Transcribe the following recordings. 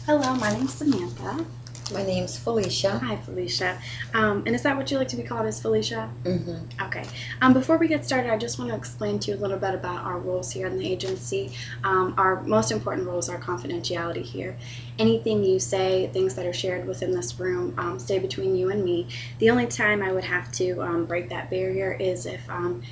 Hello, my name's Samantha. My name's Felicia. Hi, Felicia. And is that what you like to be called as Felicia? Hmm. Okay. Before we get started, I just want to explain to you a little bit about our rules here in the agency. Our most important rules are confidentiality here. Anything you say, things that are shared within this room, stay between you and me. The only time I would have to break that barrier is if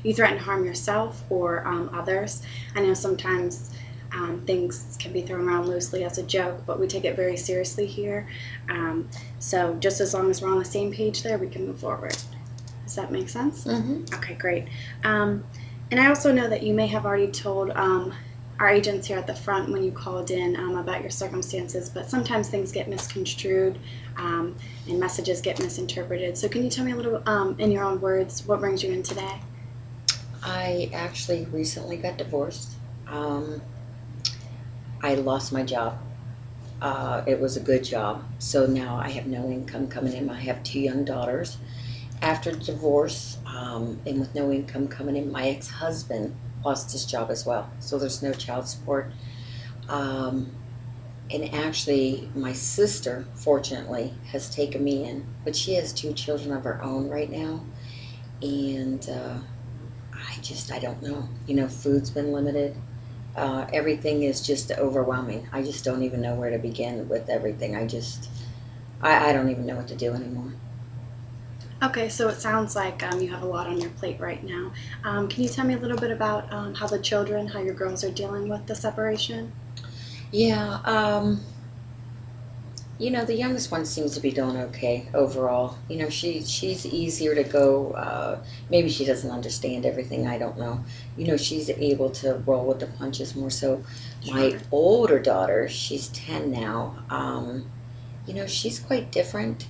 you threaten to harm yourself or others. I know sometimes things can be thrown around loosely as a joke, but we take it very seriously here. So just as long as we're on the same page there, we can move forward. Does that make sense? Hmm. Okay, great. And I also know that you may have already told our agents here at the front when you called in about your circumstances, but sometimes things get misconstrued and messages get misinterpreted. So can you tell me a little, in your own words, what brings you in today? I actually recently got divorced. Um, I lost my job. It was a good job. So now I have no income coming in. I have two young daughters. After divorce, and with no income coming in, my ex-husband lost his job as well. So there's no child support. Um, and actually, my sister, fortunately, has taken me in, but she has two children of her own right now. And I don't know. Food's been limited. Everything is just overwhelming. I just don't even know where to begin with everything. I don't even know what to do anymore. Okay, so it sounds like you have a lot on your plate right now. Can you tell me a little bit about how the children, how your girls are dealing with the separation? Yeah, the youngest one seems to be doing okay overall. She's easier to go. Maybe she doesn't understand everything. I don't know. She's able to roll with the punches more so. My Sure. older daughter, she's 10 now. She's quite different.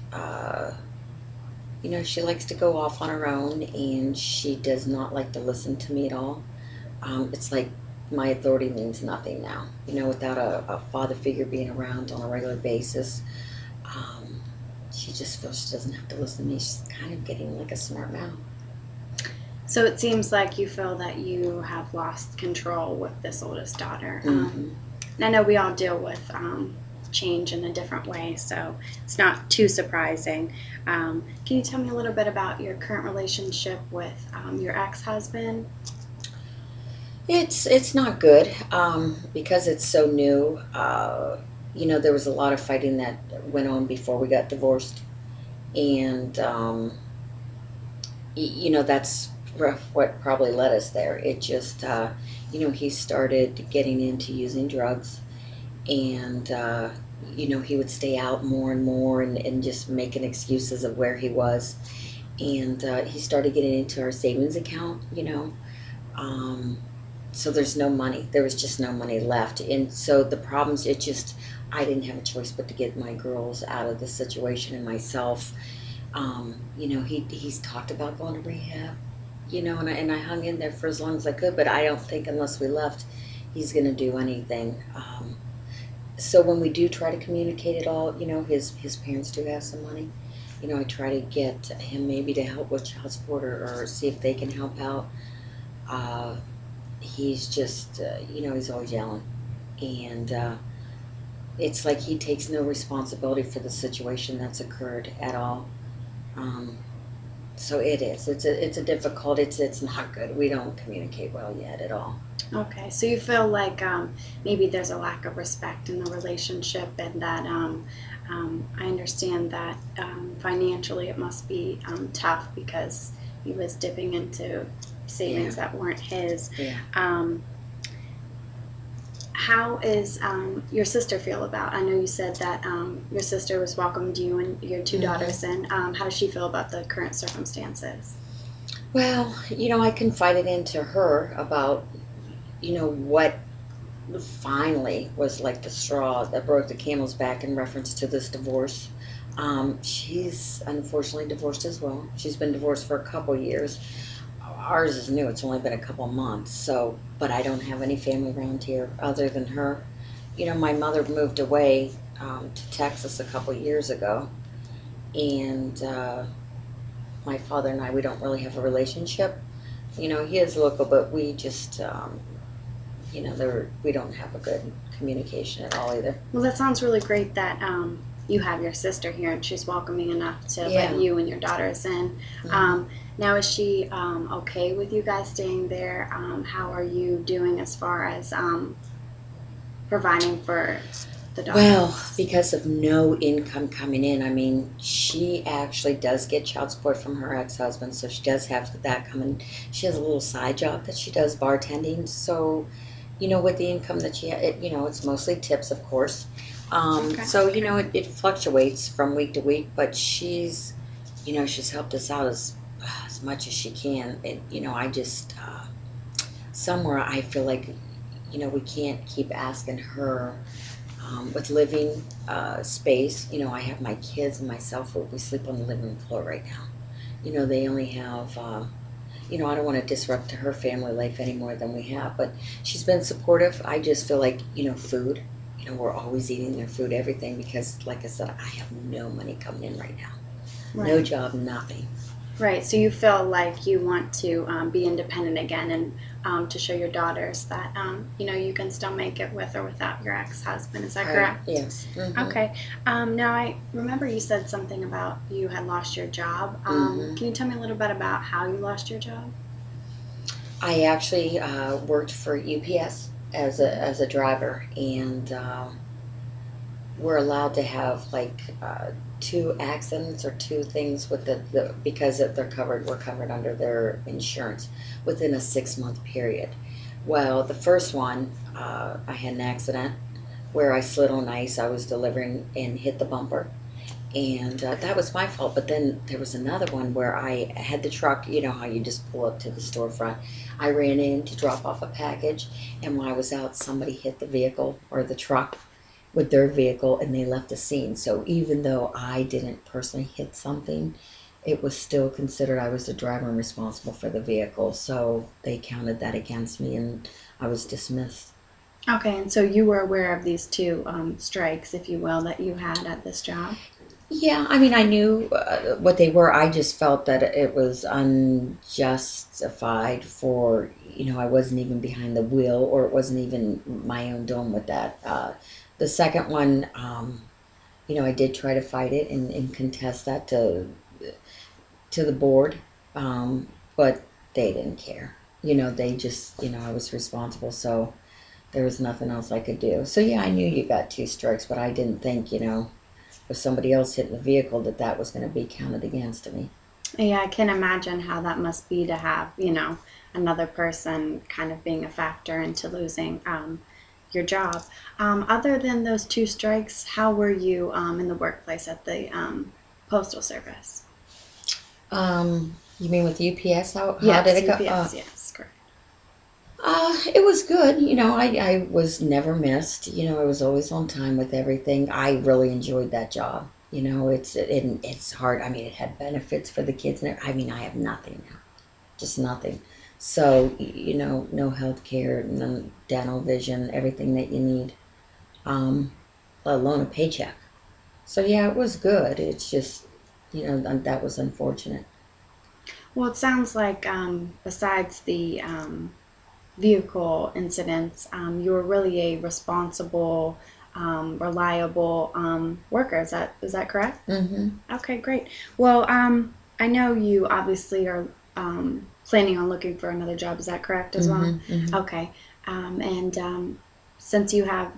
She likes to go off on her own and she does not like to listen to me at all. It's like my authority means nothing now, without a father figure being around on a regular basis. Um, she just feels she doesn't have to listen to me. She's kind of getting like a smart mouth. So it seems like you feel that you have lost control with this oldest daughter. Hmm. And I know we all deal with change in a different way, so it's not too surprising. Can you tell me a little bit about your current relationship with your ex husband? It's not good because it's so new. There was a lot of fighting that went on before we got divorced, and that's what probably led us there. It just he started getting into using drugs, and he would stay out more and more and just making excuses of where he was, and he started getting into our savings account. um, so there's no money. There was just no money left, and so the problems. It just I didn't have a choice but to get my girls out of the situation and myself. He's talked about going to rehab, and I hung in there for as long as I could, but I don't think unless we left, he's going to do anything. So when we do try to communicate at all, his parents do have some money. I try to get him maybe to help with child support or see if they can help out. Uh, he's just, he's always yelling. And it's like he takes no responsibility for the situation that's occurred at all. Um, so it is. It's a difficult. It's not good. We don't communicate well yet at all. Okay, so you feel like maybe there's a lack of respect in the relationship, and that I understand that financially it must be tough because he was dipping into Yeah, savings that weren't his. yeah. Um, how is your sister feel about? I know you said that your sister was welcomed you and your two Hmm. daughters in. How does she feel about the current circumstances? Well, I confided into her about what finally was like the straw that broke the camel's back in reference to this divorce. She's unfortunately divorced as well. She's been divorced for a couple years. Ours is new. It's only been a couple months. So, but I don't have any family around here other than her. My mother moved away to Texas a couple years ago, and my father and we don't really have a relationship. He is local, but we just we don't have a good communication at all either. Well, that sounds really great that you have your sister here and she's welcoming enough to let Yeah. you and your daughters in. Hmm. Now, is she okay with you guys staying there? How are you doing as far as providing for the Well, daughters? because of no income coming in, I mean, she actually does get child support from her ex-husband, so she does have that coming. She has a little side job that she does bartending, so with the income that it's mostly tips, of course. Okay. So it fluctuates from week to week, but she's helped us out as much as she can. And I just somewhere I feel like we can't keep asking her with living space. I have my kids and myself. We sleep on the living room floor right now. They only have. I don't want to disrupt her family life any more than we have, but she's been supportive. I just feel like food. We're always eating their food, everything, because, like I said, I have no money coming in right now. No Right. job, nothing. Right. So you feel like you want to be independent again and to show your daughters that you can still make it with or without your ex-husband. Is that Right? correct? Yes. Mm-hmm. Okay. Now I remember you said something about you had lost your job. Mm-hmm. Can you tell me a little bit about how you lost your job? I actually worked for UPS as a driver, and we're allowed to have like two accidents or two things with because they're covered. We're covered under their insurance within a 6-month period. Well, the first one, I had an accident where I slid on ice. I was delivering and hit the bumper, and that was my fault. But then there was another one where I had the truck. You know how you just pull up to the storefront. I ran in to drop off a package, and while I was out, somebody hit the vehicle or the truck with their vehicle, and they left the scene. So even though I didn't personally hit something, it was still considered I was the driver and responsible for the vehicle. So they counted that against me, and I was dismissed. Okay, and so you were aware of these two strikes, if you will, that you had at this job. Yeah, I mean, I knew what they were. I just felt that it was unjustified I wasn't even behind the wheel, or it wasn't even my own doing with that. The second one, I did try to fight it and contest that to the board, but they didn't care. They just, I was responsible, so there was nothing else I could do. So yeah, I knew you got two strikes, but I didn't think, if somebody else hit the vehicle, that was going to be counted against me. Yeah, I can imagine how that must be to have, another person kind of being a factor into losing your job. Other than those two strikes, how were you in the workplace at the postal service? You mean with UPS? How did Yes, it go? UPS, yes, correct. It was good. I was never missed. I was always on time with everything. I really enjoyed that job. It's hard. I mean, it had benefits for the kids, and I mean, I have nothing now, just nothing. So no health care, no dental, vision, everything that you need, um, let alone a paycheck. So yeah, it was good. It's just that was unfortunate. Well, it sounds like besides the vehicle incidents, you were really a responsible, reliable worker. Is that correct? Mm-hmm. Okay, great. Well, I know you obviously are planning on looking for another job. Is that correct as well? Mm-hmm. Mm-hmm. Okay. And since you have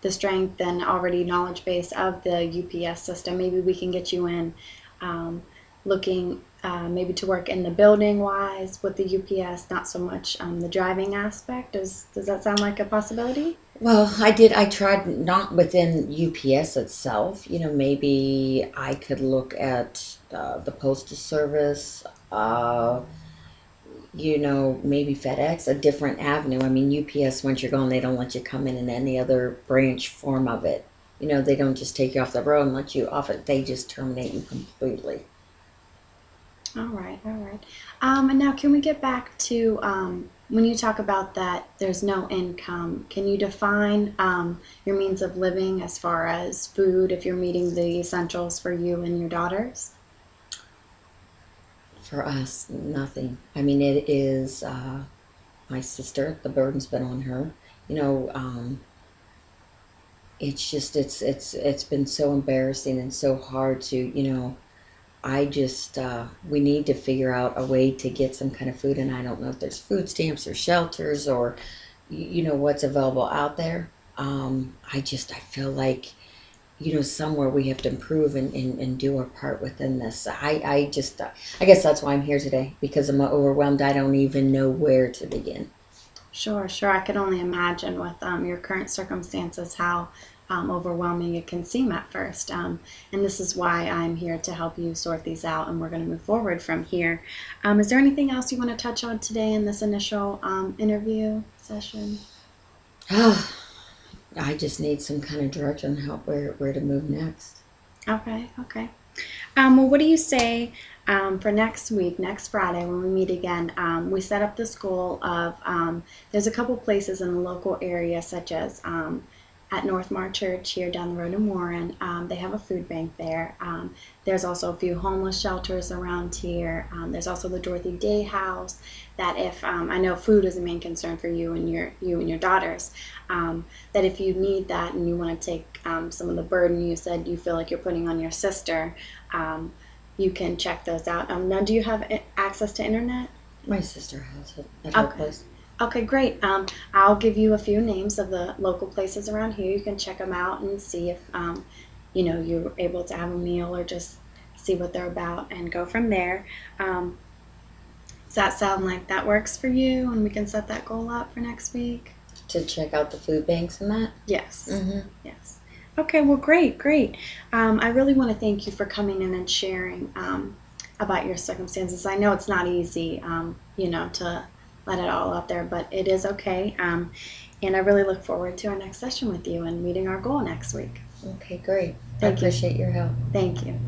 the strength and already knowledge base of the UPS system, maybe we can get you in um, looking maybe to work in the building wise with the UPS, not so much the driving aspect. Does that sound like a possibility? Well, I did. I tried not within UPS itself. Maybe I could look at the postal service. Maybe FedEx, a different avenue. I mean, UPS, once you're gone, they don't let you come in any other branch form of it. They don't just take you off the road and let you off it. They just terminate you completely. All right, all right. And now, can we get back to when you talk about that there's no income? Can you define your means of living as far as food, if you're meeting the essentials for you and your daughters? For us, nothing. I mean, it is. my sister. The burden's been on her. You know, it's just it's been so embarrassing and so hard to, I just we need to figure out a way to get some kind of food, and I don't know if there's food stamps or shelters or what's available out there. I feel like somewhere we have to improve and do our part within this. I guess that's why I'm here today, because I'm overwhelmed. I don't even know where to begin. Sure, sure. I could only imagine with your current circumstances how overwhelming it can seem at first. And this is why I'm here to help you sort these out, and we're going to move forward from here. Is there anything else you want to touch on today in this initial interview session? I just need some kind of direction, help where to move next. Okay, okay. Well, what do you say for next week, next Friday, when we meet again? We set up this goal of there's a couple places in the local area, such as at Northmar Church here down the road in Warren. They have a food bank there. There's also a few homeless shelters around here. There's also the Dorothy Day House. That if I know food is a main concern for you and your daughters, that if you need that and you want to take some of the burden you said you feel like you're putting on your sister, you can check those out. Now, do you have access to internet? My sister has it at her place. Okay, great. I'll give you a few names of the local places around here. You can check them out and see if you're able to have a meal or just see what they're about and go from there. Does that sound like that works for you, and we can set that goal up for next week? To check out the food banks and that? Yes. Mm-hmm. Yes. Okay, well, great, great. I really want to thank you for coming in and sharing about your circumstances. I know it's not easy, to let it all out there, but it is okay. And I really look forward to our next session with you and meeting our goal next week. Okay, great. Thank I appreciate your help. Thank you.